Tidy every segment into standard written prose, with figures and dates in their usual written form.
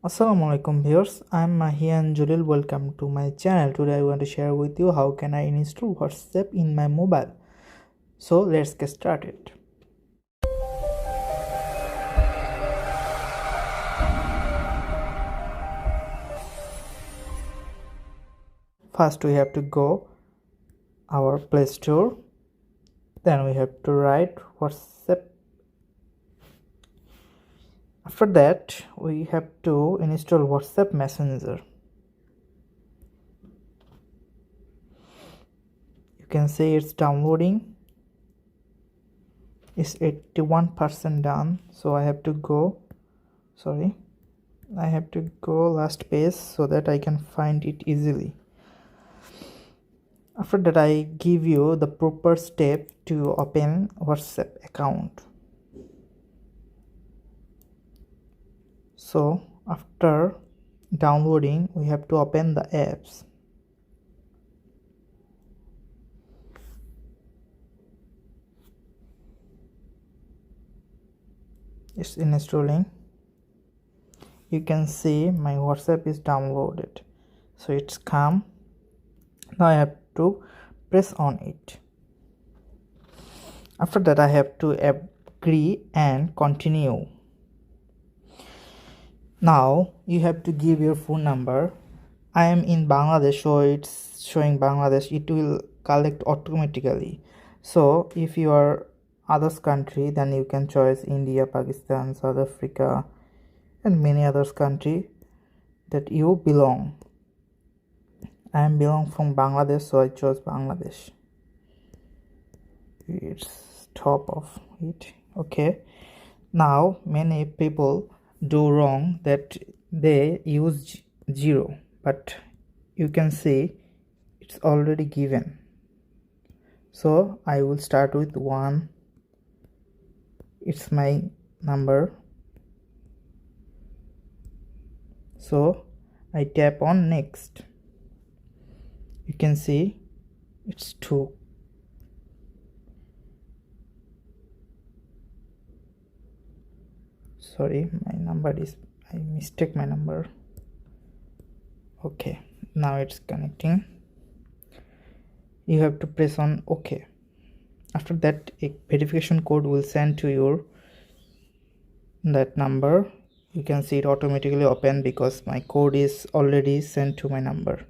Assalamualaikum viewers, I am Mahian Jalil. Welcome to my channel. Today I want to share with you how can I install WhatsApp in my mobile. So let's get started. First we have to go our Play Store. Then we have to write WhatsApp. After that, we have to install WhatsApp Messenger. You can see it's downloading. It's 81% done. So I have to go last page so that I can find it easily. After that, I give you the proper step to open WhatsApp account. So after downloading, we have to open the apps. It's installing. You can see my WhatsApp is downloaded. So it's come. Now I have to press on it. After that, I have to agree and continue. Now you have to give your phone number. I am in Bangladesh, so it's showing Bangladesh. It will collect automatically. So if you are others country, then you can choose India, Pakistan, South Africa and many others country that you belong. I am belong from Bangladesh, so I chose Bangladesh. It's top of it. Okay, now many people do wrong that they use 0, but you can see it's already given. So I will start with 1. It's my number. So I tap on next. You can see it's 2. Sorry, my number is, I mistake my number. Okay, now it's connecting. You have to press on OK. After that, a verification code will send to your that number. You can see it automatically open because my code is already sent to my number.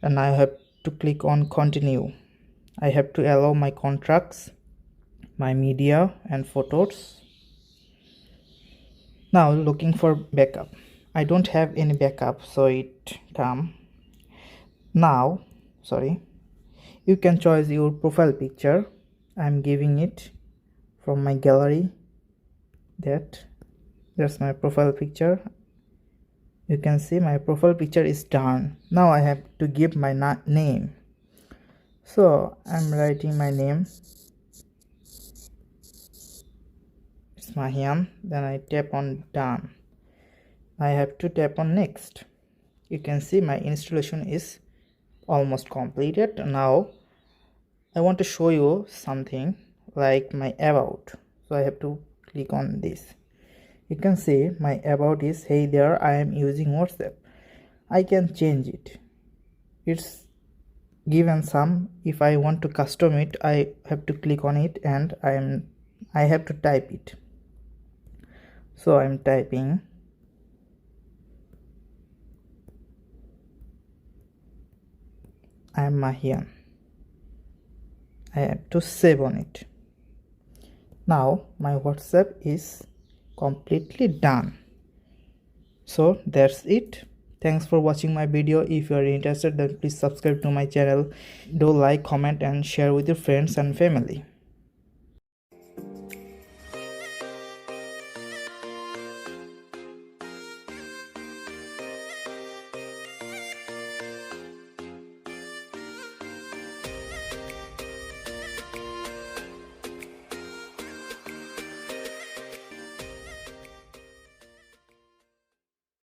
And I have to click on continue. I have to allow my contracts, my media and photos. Now looking for backup. I don't have any backup, so it come. Now you can choose your profile picture. I'm giving it from my gallery. That's my profile picture. You can see my profile picture is done. Now I have to give my name. So I'm writing my name. It's Mahian. Then I tap on done. I have to tap on next. You can see my installation is almost completed. Now I want to show you something like my about. So I have to click on this. You can see my about is, hey there, I am using WhatsApp. I can change it. It's given some. If I want to custom it, I have to click on it and I have to type it. So I'm typing. I am Mahian. I have to save on it. Now my WhatsApp is completely done. So that's it. Thanks for watching my video. If you are interested, then please subscribe to my channel. Do like, comment and share with your friends and family.